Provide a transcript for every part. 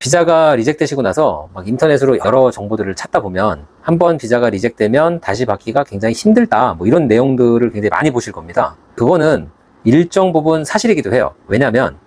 비자가 리젝되시고 나서 막 인터넷으로 여러 정보들을 찾다 보면 한번 비자가 리젝되면 다시 받기가 굉장히 힘들다, 뭐 이런 내용들을 굉장히 많이 보실 겁니다. 그거는 일정 부분 사실이기도 해요. 왜냐면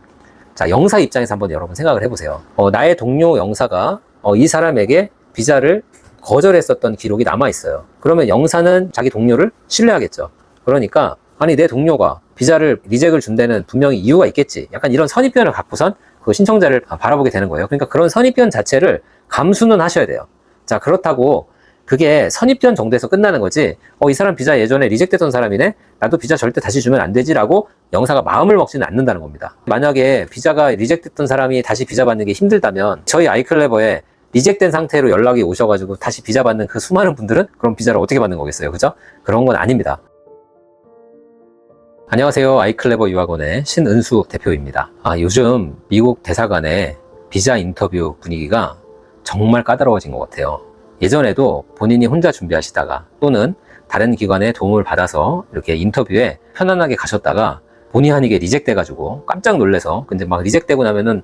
자, 영사 입장에서 한번 여러분 생각을 해보세요. 나의 동료 영사가 이 사람에게 비자를 거절했었던 기록이 남아있어요. 그러면 영사는 자기 동료를 신뢰하겠죠. 그러니까 아니 내 동료가 비자를 리젝을 준 데는 분명히 이유가 있겠지, 약간 이런 선입견을 갖고선 그 신청자를 바라보게 되는 거예요. 그러니까 그런 선입견 자체를 감수는 하셔야 돼요. 자, 그렇다고 그게 선입견 정도에서 끝나는 거지, 이 사람 비자 예전에 리젝됐던 사람이네, 나도 비자 절대 다시 주면 안 되지라고 영사가 마음을 먹지는 않는다는 겁니다. 만약에 비자가 리젝됐던 사람이 다시 비자 받는 게 힘들다면 저희 아이클레버에 리젝된 상태로 연락이 오셔가지고 다시 비자 받는 그 수많은 분들은 그럼 비자를 어떻게 받는 거겠어요? 그죠? 그런 건 아닙니다. 안녕하세요. 아이클레버 유학원의 신은수 대표입니다. 요즘 미국 대사관의 비자 인터뷰 분위기가 정말 까다로워진 것 같아요. 예전에도 본인이 혼자 준비하시다가 또는 다른 기관의 도움을 받아서 이렇게 인터뷰에 편안하게 가셨다가 본의 아니게 리젝돼가지고 깜짝 놀래서, 근데 막 리젝되고 나면은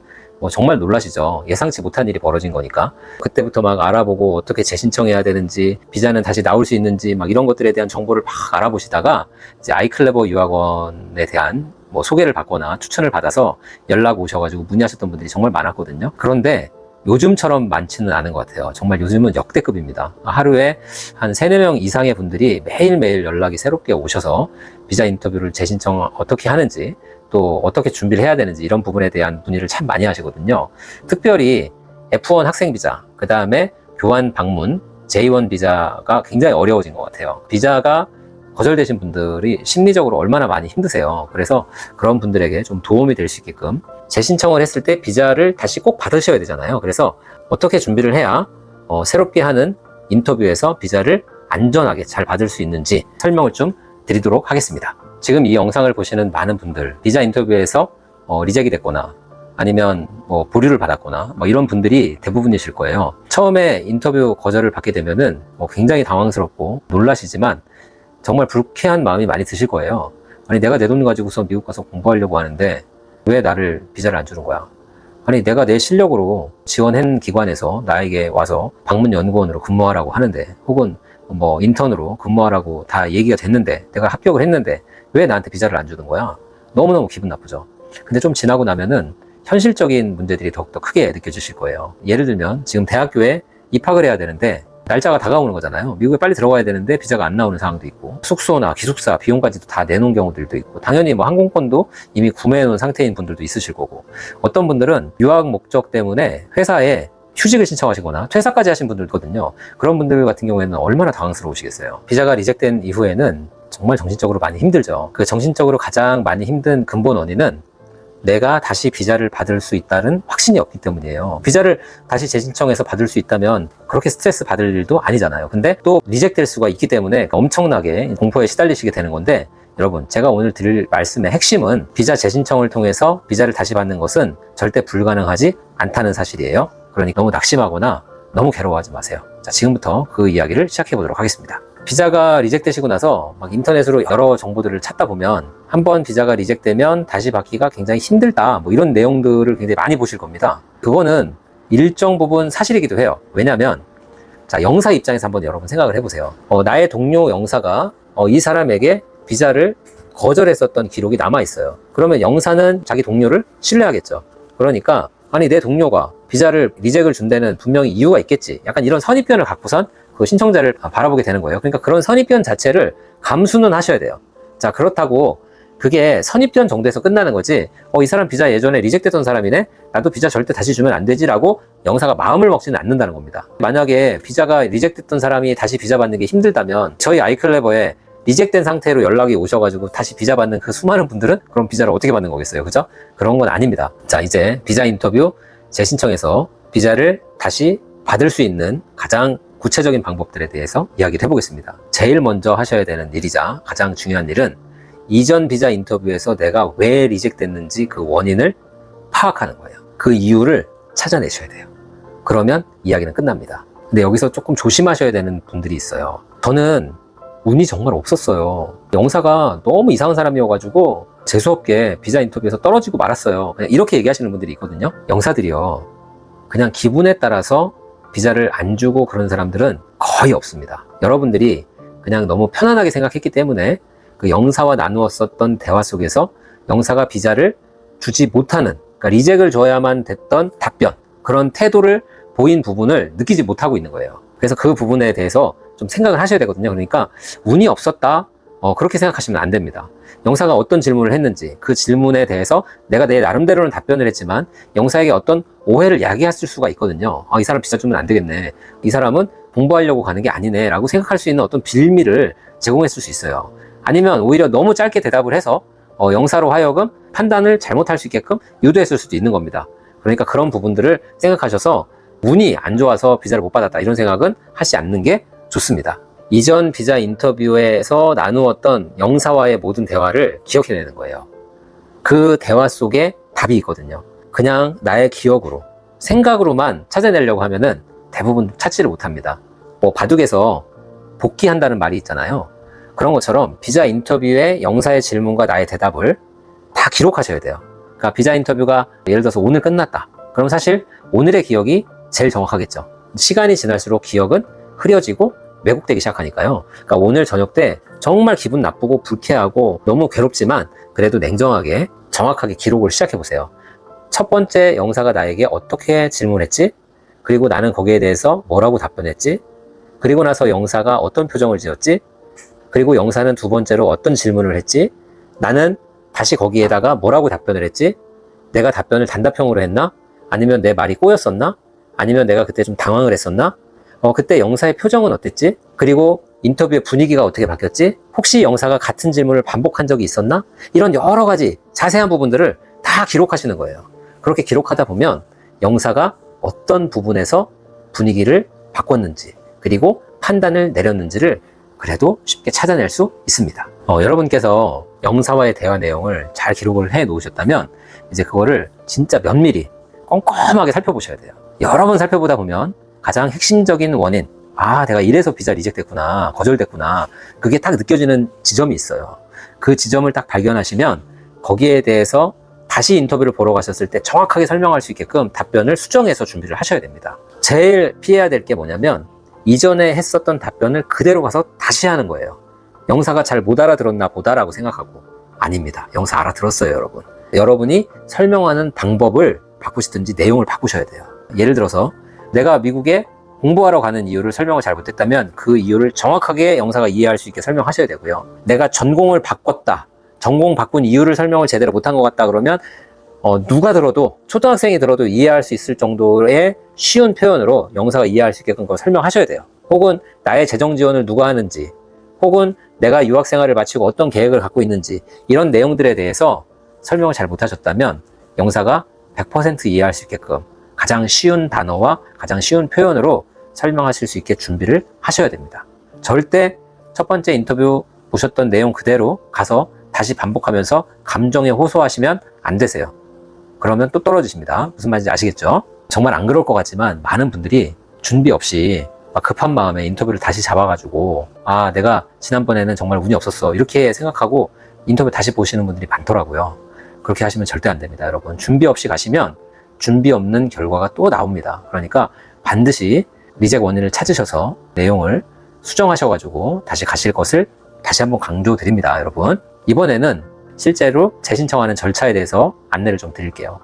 정말 놀라시죠. 예상치 못한 일이 벌어진 거니까. 그때부터 막 알아보고 어떻게 재신청해야 되는지, 비자는 다시 나올 수 있는지 막 이런 것들에 대한 정보를 막 알아보시다가 이제 아이클레버 유학원에 대한 소개를 받거나 추천을 받아서 연락 오셔가지고 문의하셨던 분들이 정말 많았거든요. 그런데 요즘처럼 많지는 않은 것 같아요. 정말 요즘은 역대급입니다. 하루에 한 3-4명 이상의 분들이 매일매일 연락이 새롭게 오셔서 비자 인터뷰를 재신청 어떻게 하는지, 또 어떻게 준비를 해야 되는지 이런 부분에 대한 문의를 참 많이 하시거든요. 특별히 F1 학생 비자, 그 다음에 교환 방문, J1 비자가 굉장히 어려워진 것 같아요. 비자가 거절되신 분들이 심리적으로 얼마나 많이 힘드세요. 그래서 그런 분들에게 좀 도움이 될 수 있게끔 재신청을 했을 때 비자를 다시 꼭 받으셔야 되잖아요. 그래서 어떻게 준비를 해야 새롭게 하는 인터뷰에서 비자를 안전하게 잘 받을 수 있는지 설명을 좀 드리도록 하겠습니다. 지금 이 영상을 보시는 많은 분들, 비자 인터뷰에서 리젝이 됐거나 아니면 보류를 받았거나 이런 분들이 대부분이실 거예요. 처음에 인터뷰 거절을 받게 되면은 굉장히 당황스럽고 놀라시지만 정말 불쾌한 마음이 많이 드실 거예요. 아니 내가 내 돈 가지고서 미국 가서 공부하려고 하는데 왜 나를 비자를 안 주는 거야? 아니 내가 내 실력으로 지원한 기관에서 나에게 와서 방문연구원으로 근무하라고 하는데, 혹은 인턴으로 근무하라고 다 얘기가 됐는데, 내가 합격을 했는데 왜 나한테 비자를 안 주는 거야? 너무너무 기분 나쁘죠. 근데 좀 지나고 나면은 현실적인 문제들이 더욱더 크게 느껴지실 거예요. 예를 들면 지금 대학교에 입학을 해야 되는데 날짜가 다가오는 거잖아요. 미국에 빨리 들어가야 되는데 비자가 안 나오는 상황도 있고, 숙소나 기숙사 비용까지도 다 내놓은 경우들도 있고, 당연히 항공권도 이미 구매해 놓은 상태인 분들도 있으실 거고, 어떤 분들은 유학 목적 때문에 회사에 휴직을 신청하시거나 퇴사까지 하신 분들도 있거든요. 그런 분들 같은 경우에는 얼마나 당황스러우시겠어요. 비자가 리젝된 이후에는 정말 정신적으로 많이 힘들죠. 그 정신적으로 가장 많이 힘든 근본 원인은 내가 다시 비자를 받을 수 있다는 확신이 없기 때문이에요. 비자를 다시 재신청해서 받을 수 있다면 그렇게 스트레스 받을 일도 아니잖아요. 근데 또 리젝될 수가 있기 때문에 엄청나게 공포에 시달리시게 되는 건데, 여러분 제가 오늘 드릴 말씀의 핵심은 비자 재신청을 통해서 비자를 다시 받는 것은 절대 불가능하지 않다는 사실이에요. 그러니까 너무 낙심하거나 너무 괴로워하지 마세요. 자, 지금부터 그 이야기를 시작해 보도록 하겠습니다. 비자가 리젝되시고 나서 인터넷으로 여러 정보들을 찾다 보면 한번 비자가 리젝되면 다시 받기가 굉장히 힘들다, 이런 내용들을 굉장히 많이 보실 겁니다. 그거는 일정 부분 사실이기도 해요. 왜냐면 자, 영사 입장에서 한번 여러분 생각을 해보세요. 나의 동료 영사가 이 사람에게 비자를 거절했었던 기록이 남아있어요. 그러면 영사는 자기 동료를 신뢰하겠죠. 그러니까 아니 내 동료가 비자를 리젝을 준 데는 분명히 이유가 있겠지, 약간 이런 선입견을 갖고선 그 신청자를 바라보게 되는 거예요. 그러니까 그런 선입견 자체를 감수는 하셔야 돼요. 자, 그렇다고 그게 선입견 정도에서 끝나는 거지, 이 사람 비자 예전에 리젝됐던 사람이네, 나도 비자 절대 다시 주면 안 되지라고 영사가 마음을 먹지는 않는다는 겁니다. 만약에 비자가 리젝됐던 사람이 다시 비자 받는 게 힘들다면 저희 아이클레버에 리젝된 상태로 연락이 오셔가지고 다시 비자 받는 그 수많은 분들은 그럼 비자를 어떻게 받는 거겠어요? 그죠? 그런 건 아닙니다. 자, 이제 비자 인터뷰 재신청해서 비자를 다시 받을 수 있는 가장 구체적인 방법들에 대해서 이야기를 해보겠습니다. 제일 먼저 하셔야 되는 일이자 가장 중요한 일은 이전 비자 인터뷰에서 내가 왜 리젝됐는지 그 원인을 파악하는 거예요. 그 이유를 찾아내셔야 돼요. 그러면 이야기는 끝납니다. 근데 여기서 조금 조심하셔야 되는 분들이 있어요. 저는 운이 정말 없었어요. 영사가 너무 이상한 사람이어가지고 재수없게 비자 인터뷰에서 떨어지고 말았어요. 그냥 이렇게 얘기하시는 분들이 있거든요. 영사들이요, 그냥 기분에 따라서 비자를 안 주고 그런 사람들은 거의 없습니다. 여러분들이 그냥 너무 편안하게 생각했기 때문에 그 영사와 나누었었던 대화 속에서 영사가 비자를 주지 못하는, 그러니까 리젝을 줘야만 됐던 답변, 그런 태도를 보인 부분을 느끼지 못하고 있는 거예요. 그래서 그 부분에 대해서 좀 생각을 하셔야 되거든요. 그러니까 운이 없었다, 그렇게 생각하시면 안 됩니다. 영사가 어떤 질문을 했는지, 그 질문에 대해서 내가 내 나름대로는 답변을 했지만 영사에게 어떤 오해를 야기했을 수가 있거든요. 이 사람 비자 주면 안 되겠네, 이 사람은 공부하려고 가는 게 아니네 라고 생각할 수 있는 어떤 빌미를 제공했을 수 있어요. 아니면 오히려 너무 짧게 대답을 해서 영사로 하여금 판단을 잘못할 수 있게끔 유도했을 수도 있는 겁니다. 그러니까 그런 부분들을 생각하셔서 운이 안 좋아서 비자를 못 받았다 이런 생각은 하지 않는 게 좋습니다. 이전 비자 인터뷰에서 나누었던 영사와의 모든 대화를 기억해내는 거예요. 그 대화 속에 답이 있거든요. 그냥 나의 기억으로, 생각으로만 찾아내려고 하면은 대부분 찾지를 못합니다. 바둑에서 복기한다는 말이 있잖아요. 그런 것처럼 비자 인터뷰에 영사의 질문과 나의 대답을 다 기록하셔야 돼요. 그러니까 비자 인터뷰가 예를 들어서 오늘 끝났다. 그럼 사실 오늘의 기억이 제일 정확하겠죠. 시간이 지날수록 기억은 흐려지고 왜곡되기 시작하니까요. 그러니까 오늘 저녁 때 정말 기분 나쁘고 불쾌하고 너무 괴롭지만 그래도 냉정하게 정확하게 기록을 시작해 보세요. 첫 번째 영사가 나에게 어떻게 질문했지? 그리고 나는 거기에 대해서 뭐라고 답변했지? 그리고 나서 영사가 어떤 표정을 지었지? 그리고 영사는 두 번째로 어떤 질문을 했지? 나는 다시 거기에다가 뭐라고 답변을 했지? 내가 답변을 단답형으로 했나? 아니면 내 말이 꼬였었나? 아니면 내가 그때 좀 당황을 했었나? 그때 영사의 표정은 어땠지? 그리고 인터뷰의 분위기가 어떻게 바뀌었지? 혹시 영사가 같은 질문을 반복한 적이 있었나? 이런 여러 가지 자세한 부분들을 다 기록하시는 거예요. 그렇게 기록하다 보면 영사가 어떤 부분에서 분위기를 바꿨는지, 그리고 판단을 내렸는지를 그래도 쉽게 찾아낼 수 있습니다. 여러분께서 영사와의 대화 내용을 잘 기록을 해 놓으셨다면 이제 그거를 진짜 면밀히 꼼꼼하게 살펴보셔야 돼요. 여러 번 살펴보다 보면 가장 핵심적인 원인, 내가 이래서 비자 리젝됐구나, 거절됐구나, 그게 딱 느껴지는 지점이 있어요. 그 지점을 딱 발견하시면 거기에 대해서 다시 인터뷰를 보러 가셨을 때 정확하게 설명할 수 있게끔 답변을 수정해서 준비를 하셔야 됩니다. 제일 피해야 될 게 뭐냐면 이전에 했었던 답변을 그대로 가서 다시 하는 거예요. 영사가 잘 못 알아들었나 보다라고 생각하고, 아닙니다. 영사 알아들었어요, 여러분. 여러분이 설명하는 방법을 바꾸시든지 내용을 바꾸셔야 돼요. 예를 들어서 내가 미국에 공부하러 가는 이유를 설명을 잘 못했다면 그 이유를 정확하게 영사가 이해할 수 있게 설명하셔야 되고요. 내가 전공을 바꿨다, 전공 바꾼 이유를 설명을 제대로 못한 것 같다 그러면 누가 들어도, 초등학생이 들어도 이해할 수 있을 정도의 쉬운 표현으로 영사가 이해할 수 있게끔 그걸 설명하셔야 돼요. 혹은 나의 재정 지원을 누가 하는지, 혹은 내가 유학생활을 마치고 어떤 계획을 갖고 있는지, 이런 내용들에 대해서 설명을 잘 못하셨다면 영사가 100% 이해할 수 있게끔 가장 쉬운 단어와 가장 쉬운 표현으로 설명하실 수 있게 준비를 하셔야 됩니다. 절대 첫 번째 인터뷰 보셨던 내용 그대로 가서 다시 반복하면서 감정에 호소하시면 안 되세요. 그러면 또 떨어지십니다. 무슨 말인지 아시겠죠? 정말 안 그럴 것 같지만 많은 분들이 준비 없이 막 급한 마음에 인터뷰를 다시 잡아가지고 내가 지난번에는 정말 운이 없었어 이렇게 생각하고 인터뷰 다시 보시는 분들이 많더라고요. 그렇게 하시면 절대 안 됩니다. 여러분, 준비 없이 가시면 준비 없는 결과가 또 나옵니다. 그러니까 반드시 리젝 원인을 찾으셔서 내용을 수정하셔가지고 다시 가실 것을 다시 한번 강조드립니다. 여러분, 이번에는 실제로 재신청하는 절차에 대해서 안내를 좀 드릴게요.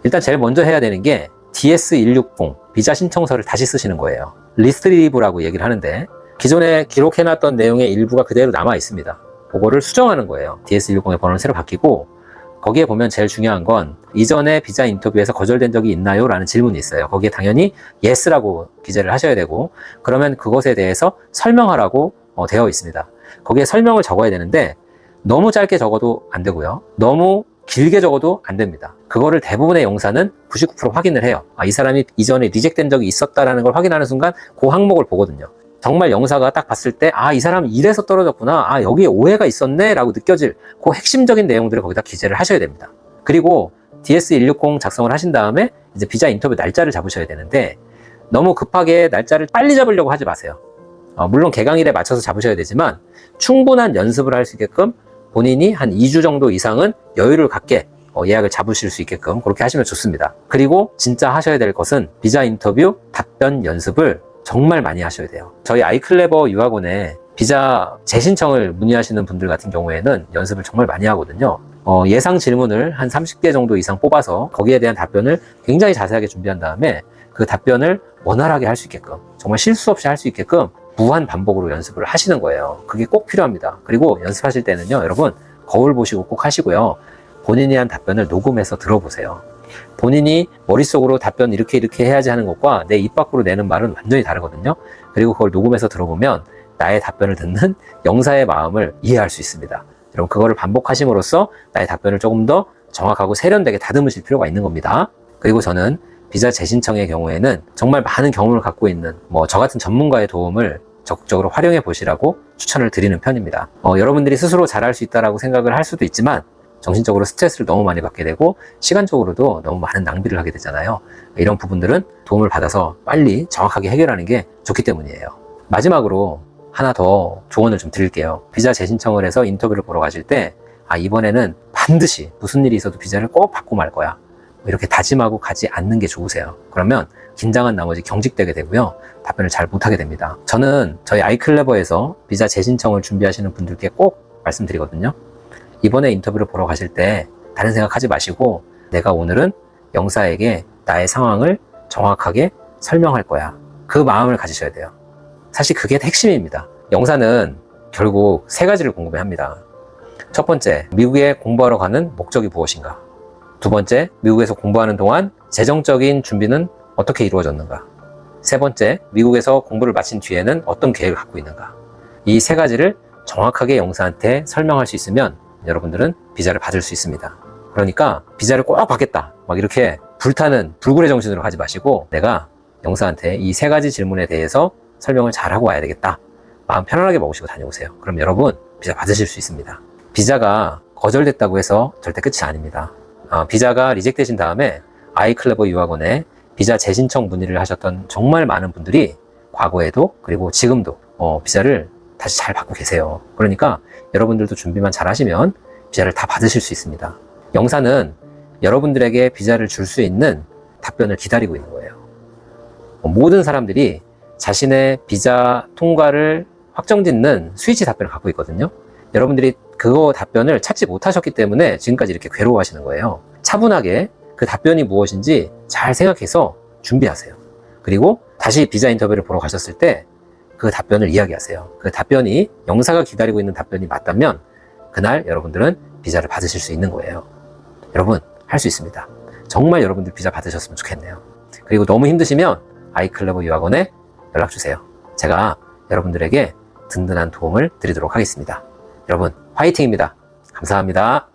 일단 제일 먼저 해야 되는 게 DS160 비자 신청서를 다시 쓰시는 거예요. 리스트리브라고 얘기를 하는데 기존에 기록해놨던 내용의 일부가 그대로 남아 있습니다. 그거를 수정하는 거예요. DS160의 번호는 새로 바뀌고, 거기에 보면 제일 중요한 건 이전에 비자 인터뷰에서 거절된 적이 있나요? 라는 질문이 있어요. 거기에 당연히 yes라고 기재를 하셔야 되고, 그러면 그것에 대해서 설명하라고 되어 있습니다. 거기에 설명을 적어야 되는데 너무 짧게 적어도 안 되고요, 너무 길게 적어도 안 됩니다. 그거를 대부분의 영사는 99% 확인을 해요. 이 사람이 이전에 리젝된 적이 있었다라는 걸 확인하는 순간 그 항목을 보거든요. 정말 영사가 딱 봤을 때 이 사람 이래서 떨어졌구나, 여기에 오해가 있었네 라고 느껴질 그 핵심적인 내용들을 거기다 기재를 하셔야 됩니다. 그리고 DS160 작성을 하신 다음에 이제 비자 인터뷰 날짜를 잡으셔야 되는데 너무 급하게 날짜를 빨리 잡으려고 하지 마세요. 물론 개강일에 맞춰서 잡으셔야 되지만 충분한 연습을 할 수 있게끔 본인이 한 2주 정도 이상은 여유를 갖게 예약을 잡으실 수 있게끔 그렇게 하시면 좋습니다. 그리고 진짜 하셔야 될 것은 비자 인터뷰 답변 연습을 정말 많이 하셔야 돼요. 저희 아이클레버 유학원에 비자 재신청을 문의하시는 분들 같은 경우에는 연습을 정말 많이 하거든요. 예상 질문을 한 30개 정도 이상 뽑아서 거기에 대한 답변을 굉장히 자세하게 준비한 다음에 그 답변을 원활하게 할 수 있게끔, 정말 실수 없이 할 수 있게끔 무한 반복으로 연습을 하시는 거예요. 그게 꼭 필요합니다. 그리고 연습하실 때는요, 여러분 거울 보시고 꼭 하시고요. 본인이 한 답변을 녹음해서 들어보세요. 본인이 머릿속으로 답변 이렇게 해야지 하는 것과 내 입 밖으로 내는 말은 완전히 다르거든요. 그리고 그걸 녹음해서 들어보면 나의 답변을 듣는 영사의 마음을 이해할 수 있습니다. 여러분 그거를 반복하심으로써 나의 답변을 조금 더 정확하고 세련되게 다듬으실 필요가 있는 겁니다. 그리고 저는 비자 재신청의 경우에는 정말 많은 경험을 갖고 있는 저 같은 전문가의 도움을 적극적으로 활용해 보시라고 추천을 드리는 편입니다. 여러분들이 스스로 잘할 수 있다고 생각을 할 수도 있지만 정신적으로 스트레스를 너무 많이 받게 되고 시간적으로도 너무 많은 낭비를 하게 되잖아요. 이런 부분들은 도움을 받아서 빨리 정확하게 해결하는 게 좋기 때문이에요. 마지막으로 하나 더 조언을 좀 드릴게요. 비자 재신청을 해서 인터뷰를 보러 가실 때 이번에는 반드시 무슨 일이 있어도 비자를 꼭 받고 말 거야, 이렇게 다짐하고 가지 않는 게 좋으세요. 그러면 긴장한 나머지 경직되게 되고요, 답변을 잘 못하게 됩니다. 저는 저희 아이클레버에서 비자 재신청을 준비하시는 분들께 꼭 말씀드리거든요. 이번에 인터뷰를 보러 가실 때 다른 생각하지 마시고 내가 오늘은 영사에게 나의 상황을 정확하게 설명할 거야, 그 마음을 가지셔야 돼요. 사실 그게 핵심입니다. 영사는 결국 세 가지를 궁금해합니다. 첫 번째, 미국에 공부하러 가는 목적이 무엇인가? 두 번째, 미국에서 공부하는 동안 재정적인 준비는 어떻게 이루어졌는가? 세 번째, 미국에서 공부를 마친 뒤에는 어떤 계획을 갖고 있는가? 이 세 가지를 정확하게 영사한테 설명할 수 있으면 여러분들은 비자를 받을 수 있습니다. 그러니까 비자를 꼭 받겠다, 이렇게 불타는 불굴의 정신으로 가지 마시고 내가 영사한테 이 세 가지 질문에 대해서 설명을 잘하고 와야 되겠다, 마음 편안하게 먹으시고 다녀오세요. 그럼 여러분 비자 받으실 수 있습니다. 비자가 거절됐다고 해서 절대 끝이 아닙니다. 비자가 리젝되신 다음에 아이클레버 유학원에 비자 재신청 문의를 하셨던 정말 많은 분들이 과거에도 그리고 지금도 비자를 다시 잘 받고 계세요. 그러니까 여러분들도 준비만 잘 하시면 비자를 다 받으실 수 있습니다. 영사는 여러분들에게 비자를 줄 수 있는 답변을 기다리고 있는 거예요. 모든 사람들이 자신의 비자 통과를 확정짓는 스위치 답변을 갖고 있거든요. 여러분들이 그거 답변을 찾지 못하셨기 때문에 지금까지 이렇게 괴로워하시는 거예요. 차분하게 그 답변이 무엇인지 잘 생각해서 준비하세요. 그리고 다시 비자 인터뷰를 보러 가셨을 때 그 답변을 이야기하세요. 그 답변이 영사가 기다리고 있는 답변이 맞다면 그날 여러분들은 비자를 받으실 수 있는 거예요. 여러분 할 수 있습니다. 정말 여러분들 비자 받으셨으면 좋겠네요. 그리고 너무 힘드시면 아이클레버 유학원에 연락주세요. 제가 여러분들에게 든든한 도움을 드리도록 하겠습니다. 여러분 화이팅입니다. 감사합니다.